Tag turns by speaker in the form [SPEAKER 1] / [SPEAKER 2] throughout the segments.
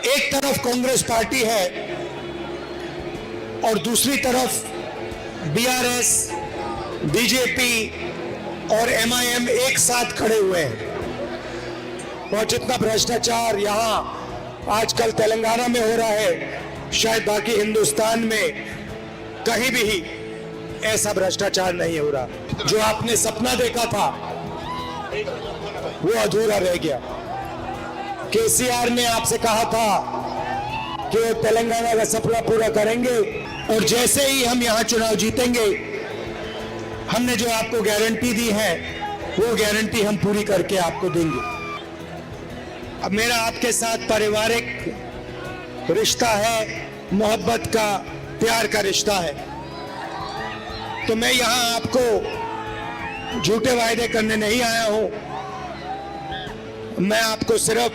[SPEAKER 1] एक तरफ कांग्रेस पार्टी है और दूसरी तरफ बीआरएस, बीजेपी और एमआईएम एक साथ खड़े हुए हैं। और जितना भ्रष्टाचार यहाँ आजकल तेलंगाना में हो रहा है, शायद बाकी हिंदुस्तान में कहीं भी ऐसा भ्रष्टाचार नहीं हो रहा। जो आपने सपना देखा था वो अधूरा रह गया। केसीआर ने आपसे कहा था कि वो तेलंगाना का सपना पूरा करेंगे और जैसे ही हम यहाँ चुनाव जीतेंगे, हमने जो आपको गारंटी दी है वो गारंटी हम पूरी करके आपको देंगे। अब मेरा आपके साथ पारिवारिक रिश्ता है, मोहब्बत का, प्यार का रिश्ता है, तो मैं यहाँ आपको झूठे वायदे करने नहीं आया हूं। मैं आपको सिर्फ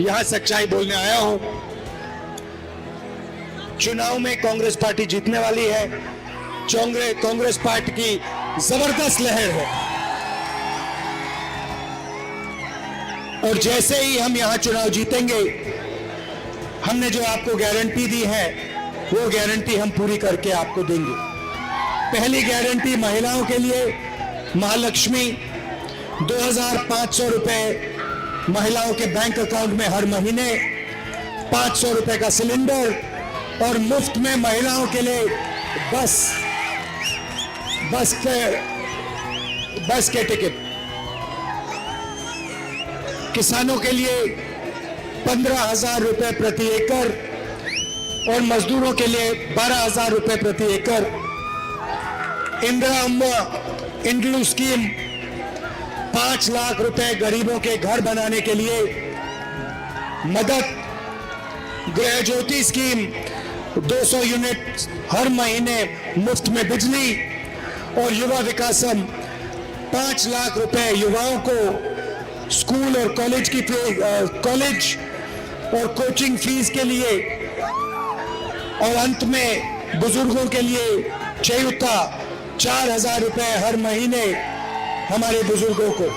[SPEAKER 1] यहां सच्चाई बोलने आया हूं। चुनाव में कांग्रेस पार्टी जीतने वाली है। कांग्रेस पार्टी की जबरदस्त लहर है और जैसे ही हम यहां चुनाव जीतेंगे, हमने जो आपको गारंटी दी है वो गारंटी हम पूरी करके आपको देंगे। पहली गारंटी महिलाओं के लिए, महालक्ष्मी 2500 रुपए महिलाओं के बैंक अकाउंट में हर महीने, 500 रुपए का सिलेंडर और मुफ्त में महिलाओं के लिए बस के टिकट। किसानों के लिए 15,000 रुपए प्रति एकड़ और मजदूरों के लिए 12,000 रुपए प्रति एकड़। इंदिरा अम्मा इंडलू स्कीम 5 लाख रुपए गरीबों के घर बनाने के लिए मदद। गृह ज्योति स्कीम 200 यूनिट हर महीने मुफ्त में बिजली। और युवा विकासम 5 लाख रुपए युवाओं को स्कूल और कॉलेज और कोचिंग फीस के लिए। और अंत में बुजुर्गों के लिए चयौता 4,000 रुपए हर महीने हमारे बुजुर्गों को।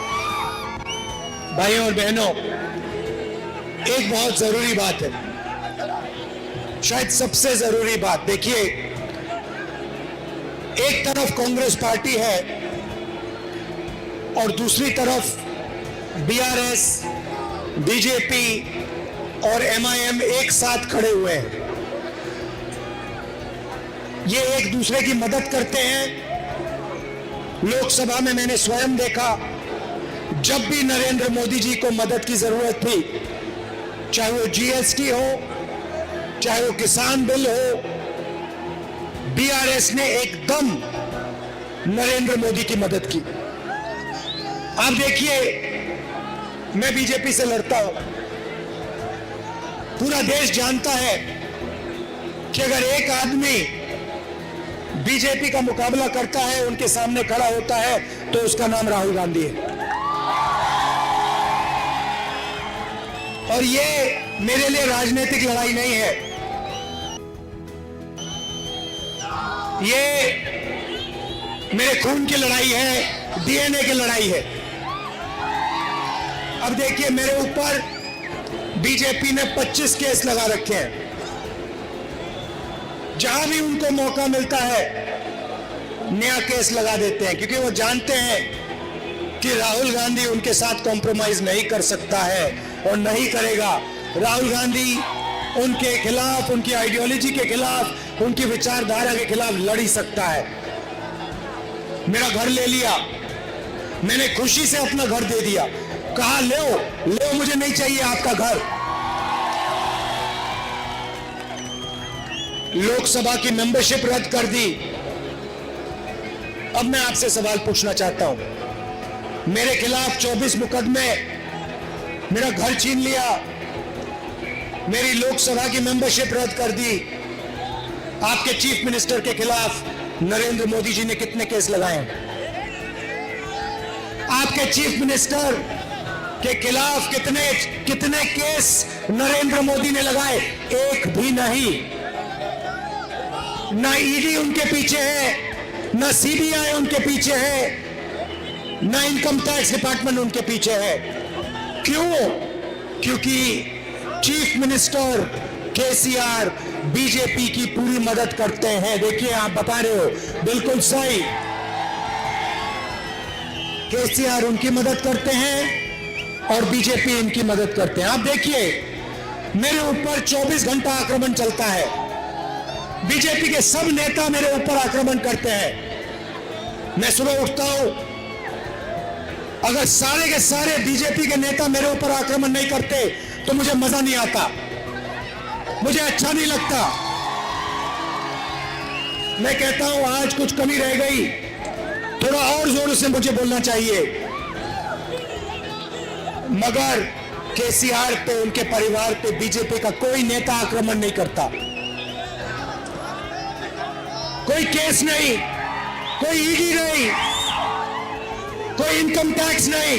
[SPEAKER 1] भाइयों और बहनों, एक बहुत जरूरी बात है, शायद सबसे जरूरी बात। देखिए, एक तरफ कांग्रेस पार्टी है और दूसरी तरफ बीआरएस, बीजेपी और एमआईएम एक साथ खड़े हुए हैं। ये एक दूसरे की मदद करते हैं। लोकसभा में मैंने स्वयं देखा, जब भी नरेंद्र मोदी जी को मदद की जरूरत थी, चाहे वो जीएसटी हो, चाहे वो किसान बिल हो, बीआरएस ने एकदम नरेंद्र मोदी की मदद की। आप देखिए, मैं बीजेपी से लड़ता हूं। पूरा देश जानता है कि अगर एक आदमी बीजेपी का मुकाबला करता है, उनके सामने खड़ा होता है, तो उसका नाम राहुल गांधी है। और ये मेरे लिए राजनीतिक लड़ाई नहीं है, ये मेरे खून की लड़ाई है, डीएनए की लड़ाई है। अब देखिए, मेरे ऊपर बीजेपी ने 25 केस लगा रखे हैं। जहां भी उनको मौका मिलता है नया केस लगा देते हैं, क्योंकि वो जानते हैं कि राहुल गांधी उनके साथ कॉम्प्रोमाइज नहीं कर सकता है और नहीं करेगा। राहुल गांधी उनके खिलाफ, उनकी आइडियोलॉजी के खिलाफ, उनकी विचारधारा के खिलाफ लड़ ही सकता है। मेरा घर ले लिया, मैंने खुशी से अपना घर दे दिया, कहा लो मुझे नहीं चाहिए आपका घर। लोकसभा की मेंबरशिप रद्द कर दी। अब मैं आपसे सवाल पूछना चाहता हूं, मेरे खिलाफ 24 मुकदमे, मेरा घर छीन लिया, मेरी लोकसभा की मेंबरशिप रद्द कर दी। आपके चीफ मिनिस्टर के खिलाफ नरेंद्र मोदी जी ने कितने केस लगाए? आपके चीफ मिनिस्टर के खिलाफ कितने केस नरेंद्र मोदी ने लगाए? एक भी नहीं। ना ईडी उनके पीछे है, ना सीबीआई उनके पीछे है, ना इनकम टैक्स डिपार्टमेंट उनके पीछे है। क्यों? क्योंकि चीफ मिनिस्टर केसीआर बीजेपी की पूरी मदद करते हैं। देखिए, आप बता रहे हो, बिल्कुल सही। केसीआर उनकी मदद करते हैं और बीजेपी इनकी मदद करते हैं। आप देखिए, मेरे ऊपर 24 घंटा आक्रमण चलता है। बीजेपी के सब नेता मेरे ऊपर आक्रमण करते हैं। मैं सुबह उठता हूं, अगर सारे के सारे बीजेपी के नेता मेरे ऊपर आक्रमण नहीं करते तो मुझे मजा नहीं आता, मुझे अच्छा नहीं लगता। मैं कहता हूं आज कुछ कमी रह गई, थोड़ा और जोर से मुझे बोलना चाहिए। मगर केसीआर पे, उनके परिवार पे बीजेपी का कोई नेता आक्रमण नहीं करता, कोई केस नहीं, कोई ईडी नहीं, कोई इनकम टैक्स नहीं,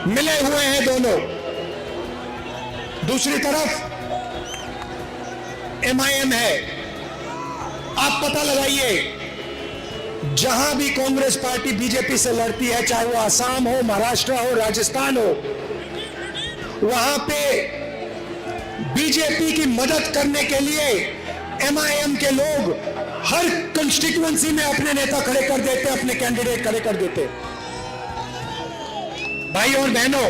[SPEAKER 1] मिले हुए हैं दोनों। दूसरी तरफ एमआईएम है। आप पता लगाइए, जहां भी कांग्रेस पार्टी बीजेपी से लड़ती है, चाहे वो आसाम हो, महाराष्ट्र हो, राजस्थान हो, वहां पे बीजेपी की मदद करने के लिए एमआईएम के लोग हर कंस्टिट्यूएंसी में अपने नेता खड़े कर देते, अपने कैंडिडेट खड़े कर देते। भाई और बहनों,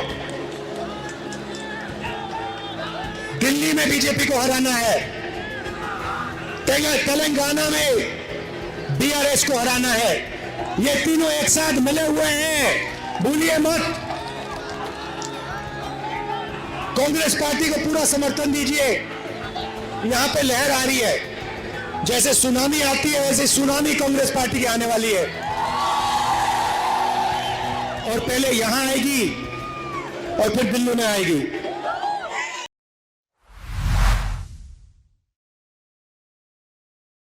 [SPEAKER 1] दिल्ली में बीजेपी को हराना है, तेलंगाना में बीआरएस को हराना है। ये तीनों एक साथ मिले हुए हैं, भूलिए मत। कांग्रेस पार्टी को पूरा समर्थन दीजिए। यहां पे लहर आ रही है, जैसे सुनामी आती है वैसे सुनामी कांग्रेस पार्टी की आने वाली है, और पहले यहां आएगी और फिर दिल्ली में आएगी।